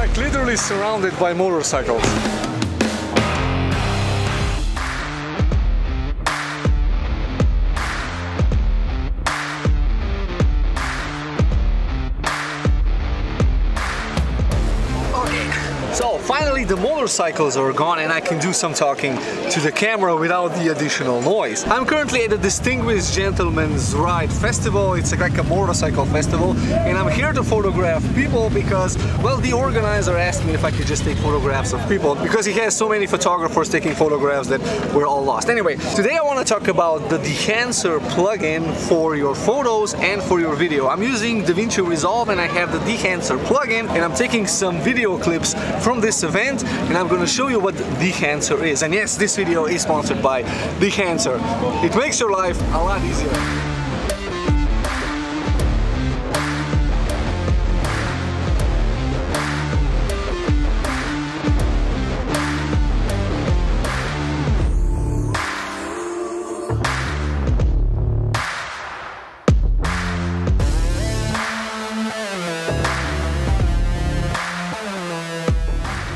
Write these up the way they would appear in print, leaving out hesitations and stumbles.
like literally surrounded by motorcycles. So finally the motorcycles are gone and I can do some talking to the camera without the additional noise. I'm currently at the Distinguished Gentleman's Ride Festival. It's like a motorcycle festival and I'm here to photograph people because, well, the organizer asked me if I could just take photographs of people because he has so many photographers taking photographs that we're all lost. Anyway, today I want to talk about the Dehancer plugin for your photos and for your video. I'm using DaVinci Resolve and I have the Dehancer plugin and I'm taking some video clips from this event and I'm going to show you what Dehancer is. And yes, this video is sponsored by Dehancer. It makes your life a lot easier.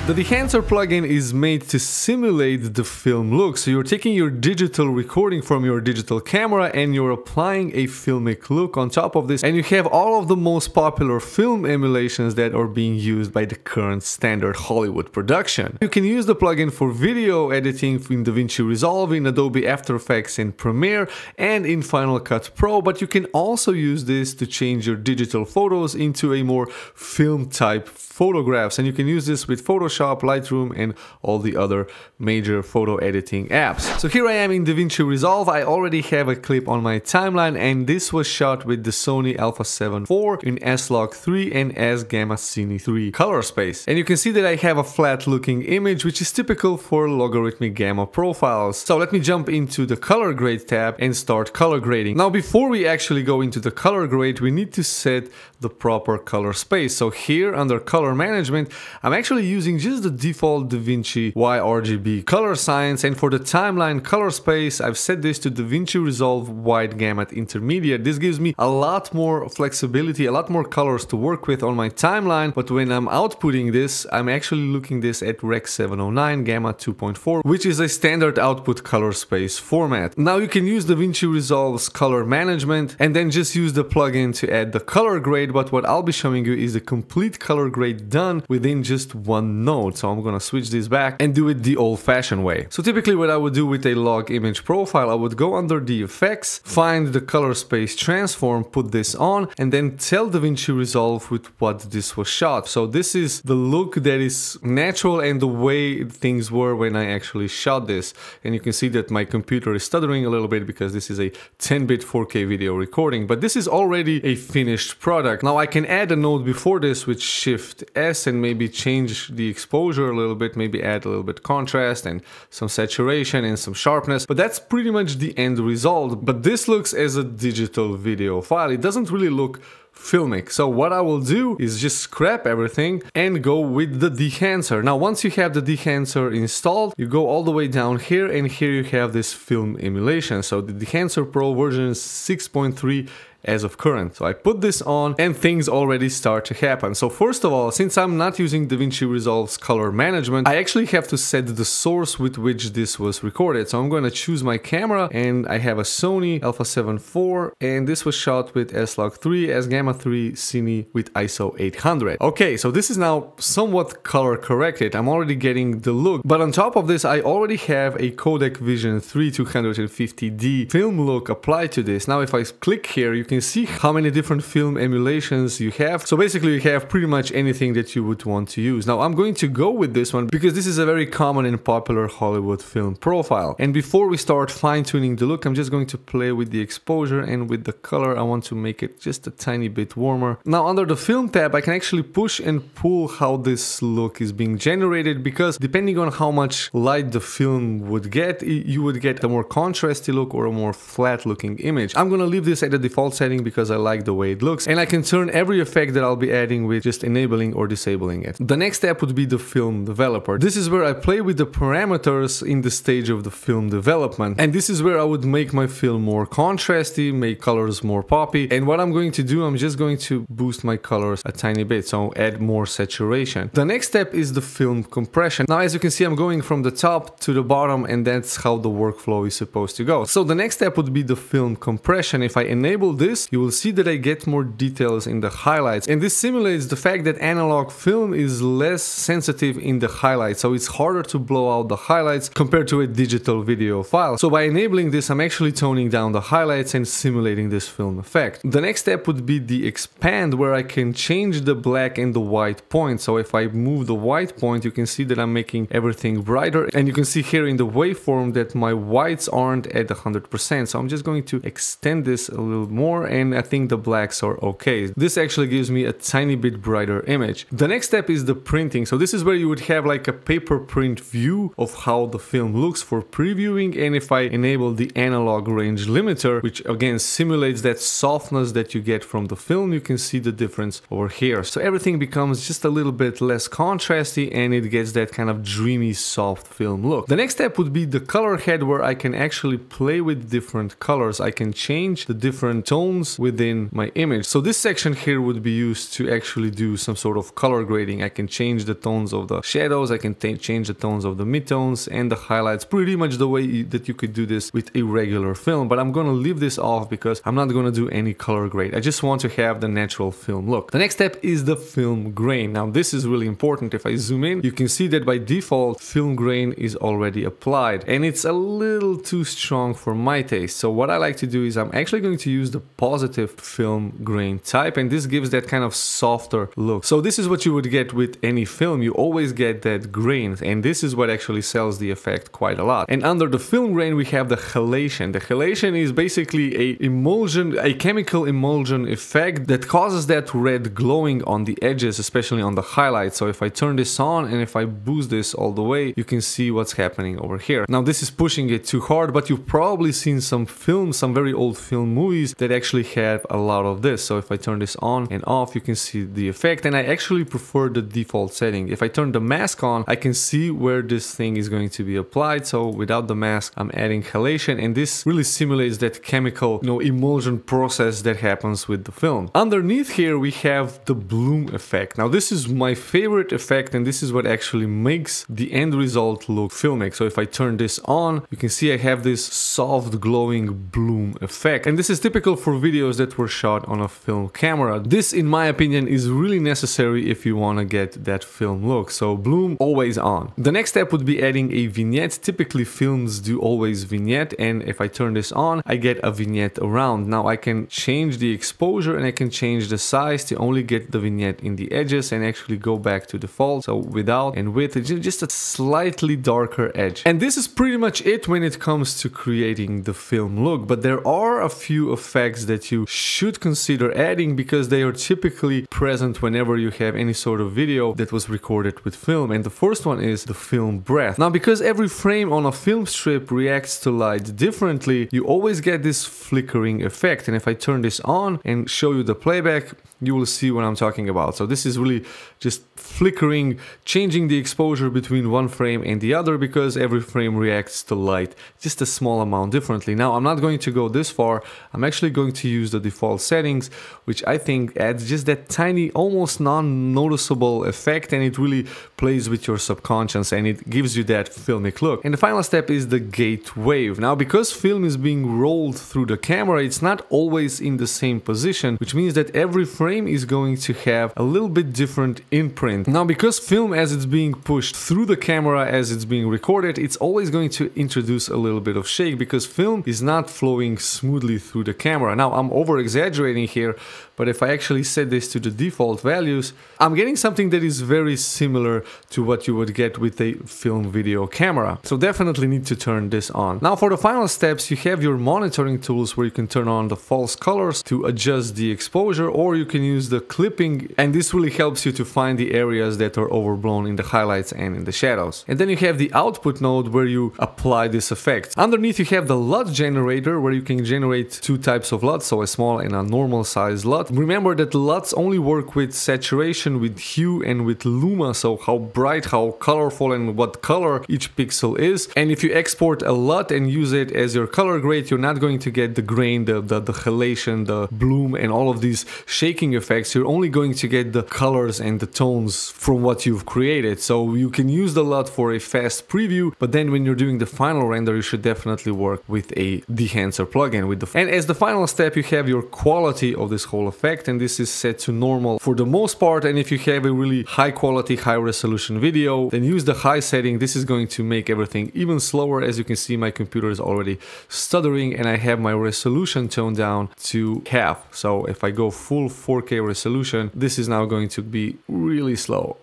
The Dehancer plugin is made to simulate the film look. So you're taking your digital recording from your digital camera and you're applying a filmic look on top of this, and you have all of the most popular film emulations that are being used by the current standard Hollywood production. You can use the plugin for video editing in DaVinci Resolve, in Adobe After Effects, in Premiere, and in Final Cut Pro, but you can also use this to change your digital photos into a more film type photographs, and you can use this with Photoshop, Lightroom, and all the other major photo editing apps. So here I am in DaVinci Resolve. I already have a clip on my timeline, and this was shot with the Sony Alpha 7 IV in S-Log3 and S-Gamma Cine 3 color space. And you can see that I have a flat looking image, which is typical for logarithmic gamma profiles. So let me jump into the color grade tab and start color grading. Now, before we actually go into the color grade, we need to set the proper color space. So here under color management, I'm actually using just the default DaVinci YRGB color science, and for the timeline color space, I've set this to DaVinci Resolve Wide Gamut Intermediate. This gives me a lot more flexibility, a lot more colors to work with on my timeline, but when I'm outputting this, I'm actually looking this at Rec 709 Gamma 2.4, which is a standard output color space format. Now you can use DaVinci Resolve's color management and then just use the plugin to add the color grade, but what I'll be showing you is the complete color grade done within just one node. So I'm gonna switch this back and do it the old-fashioned way. So typically what I would do with a log image profile, I would go under the effects, find the color space transform, put this on, and then tell DaVinci Resolve with what this was shot. So this is the look that is natural and the way things were when I actually shot this. And you can see that my computer is stuttering a little bit because this is a 10-bit 4K video recording, but this is already a finished product. Now I can add a node before this with Shift S and maybe change the exposure a little bit, maybe add a little bit contrast and some saturation and some sharpness, but that's pretty much the end result. But this looks as a digital video file. It doesn't really look filmic. So what I will do is just scrap everything and go with the Dehancer. Now once you have the Dehancer installed, you go all the way down here, and here you have this film emulation. So the Dehancer Pro version 6.3 as of current. So I put this on and things already start to happen. So first of all, since I'm not using DaVinci Resolve's color management, I actually have to set the source with which this was recorded. So I'm going to choose my camera, and I have a Sony Alpha 7 IV, and this was shot with S-Log3, S-Gamma 3 Cine with ISO 800. Okay, so this is now somewhat color corrected. I'm already getting the look, but on top of this, I already have a Codec Vision 3 250D film look applied to this. Now if I click here, you can see how many different film emulations you have. So basically you have pretty much anything that you would want to use. Now I'm going to go with this one because this is a very common and popular Hollywood film profile. And before we start fine-tuning the look, I'm just going to play with the exposure and with the color. I want to make it just a tiny bit warmer. Now under the film tab, I can actually push and pull how this look is being generated, because depending on how much light the film would get, you would get a more contrasty look or a more flat looking image. I'm gonna leave this at the default setting because I like the way it looks, and I can turn every effect that I'll be adding with just enabling or disabling it. The next step would be the film developer. This is where I play with the parameters in the stage of the film development, and this is where I would make my film more contrasty, make colors more poppy, and what I'm going to do, I'm just going to boost my colors a tiny bit, so add more saturation. The next step is the film compression. Now, as you can see, I'm going from the top to the bottom, and that's how the workflow is supposed to go. So the next step would be the film compression. If I enable this, you will see that I get more details in the highlights, and this simulates the fact that analog film is less sensitive in the highlights, so it's harder to blow out the highlights compared to a digital video file. So by enabling this, I'm actually toning down the highlights and simulating this film effect. The next step would be the expand, where I can change the black and the white point. So if I move the white point, you can see that I'm making everything brighter, and you can see here in the waveform that my whites aren't at 100%. So I'm just going to extend this a little more, and I think the blacks are okay. This actually gives me a tiny bit brighter image. The next step is the printing. So this is where you would have like a paper print view of how the film looks for previewing, and if I enable the analog range limiter, which again simulates that softness that you get from the film, you can see the difference over here. So everything becomes just a little bit less contrasty, and it gets that kind of dreamy soft film look. The next step would be the color head, where I can actually play with different colors. I can change the different tones within my image. So this section here would be used to actually do some sort of color grading. I can change the tones of the shadows, I can change the tones of the midtones and the highlights, pretty much the way that you could do this with a regular film, but I'm gonna leave this off because I'm not gonna do any color grade. I just want to have the natural film look. The next step is the film grain. Now this is really important. If I zoom in, you can see that by default film grain is already applied, and it's a little too strong for my taste. So what I like to do is I'm actually going to use the positive film grain type, and this gives that kind of softer look. So this is what you would get with any film. You always get that grain, and this is what actually sells the effect quite a lot. And under the film grain we have the halation. The halation is basically a chemical emulsion effect that causes that red glowing on the edges, especially on the highlights. So if I turn this on and if I boost this all the way, you can see what's happening over here. Now this is pushing it too hard, but you've probably seen some films, some very old film movies that actually have a lot of this. So if I turn this on and off, you can see the effect, and I actually prefer the default setting. If I turn the mask on, I can see where this thing is going to be applied. So without the mask, I'm adding halation, and this really simulates that chemical, emulsion process that happens with the film. Underneath here we have the bloom effect. Now this is my favorite effect, and this is what actually makes the end result look filmic. So if I turn this on, you can see I have this soft glowing bloom effect, and this is typical for videos that were shot on a film camera. This, in my opinion, is really necessary if you want to get that film look. So bloom always on. The next step would be adding a vignette. Typically films do always vignette, and if I turn this on, I get a vignette around. Now I can change the exposure and I can change the size to only get the vignette in the edges and actually go back to default. So without and with, it's just a slightly darker edge. And this is pretty much it when it comes to creating the film look, but there are a few effects that you should consider adding because they are typically present whenever you have any sort of video that was recorded with film. And the first one is the film breath. Now, because every frame on a film strip reacts to light differently, you always get this flickering effect. And if I turn this on and show you the playback, you will see what I'm talking about. So this is really just flickering, changing the exposure between one frame and the other because every frame reacts to light just a small amount differently. Now, I'm not going to go this far. I'm actually going to use the default settings, which I think adds just that tiny, almost non-noticeable effect, and it really plays with your subconscious and it gives you that filmic look. And the final step is the gate wave. Now, because film is being rolled through the camera, it's not always in the same position, which means that every frame is going to have a little bit different imprint. Now, because film, as it's being pushed through the camera as it's being recorded, it's always going to introduce a little bit of shake because film is not flowing smoothly through the camera. Now, I'm over exaggerating here, but if I actually set this to the default values, I'm getting something that is very similar to what you would get with a film video camera. So definitely need to turn this on. Now for the final steps, you have your monitoring tools where you can turn on the false colors to adjust the exposure, or you can use the clipping, and this really helps you to find the areas that are overblown in the highlights and in the shadows. And then you have the output node where you apply this effect. Underneath you have the LUT generator where you can generate two types of LUTs, so a small and a normal size LUT. Remember that LUTs only work with saturation, with hue and with luma, so how bright, how colorful and what color each pixel is. And if you export a LUT and use it as your color grade, you're not going to get the grain, the halation, the bloom and all of these shaking effects. You're only going to get the colors and the tones from what you've created. So you can use the LUT for a fast preview, but then when you're doing the final render, you should definitely work with a Dehancer plugin. And as the final step, you have your quality of this whole effect, and this is set to normal for the most part. And if you have a really high quality, high resolution video, then use the high setting. This is going to make everything even slower. As you can see, my computer is already stuttering, and I have my resolution toned down to half. So if I go full 4K resolution, this is now going to be really slow.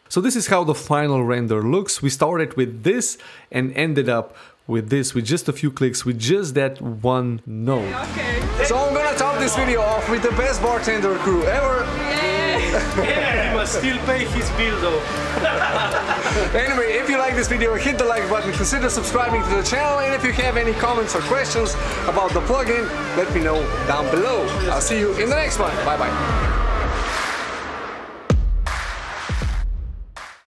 So this is how the final render looks. We started with this and ended up with this, with just a few clicks, with just that one node. Okay. So I'm gonna top this video off with the best bartender crew ever. Yeah, he must still pay his bill though. Anyway, if you like this video, hit the like button, consider subscribing to the channel, and if you have any comments or questions about the plugin, let me know down below. I'll see you in the next one. Bye bye.